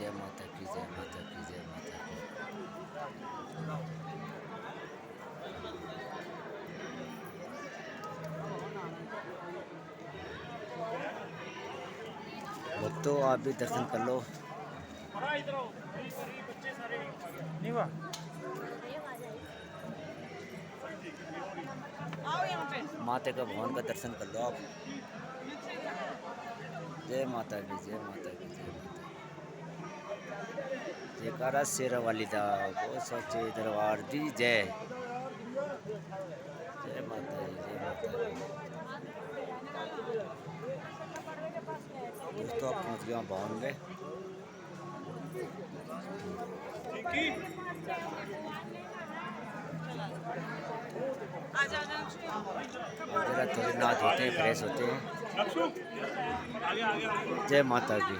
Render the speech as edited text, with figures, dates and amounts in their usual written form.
जय माता की, जय माता की, जय माता की। भक्तों आप भी दर्शन कर लो। माता का भवन का दर्शन कर लो आप। जय माता की, जय माता की, जय माता की। जयकारा शेरा वाली दा बहुत सच्चे दरबार दी जय। जय माता जी, जय माता की। दोस्तों आप पहुंच गए हैं भवन में। जरा थोड़े नहा धोते हैं, फ्रेश होते हैं। जय माता की।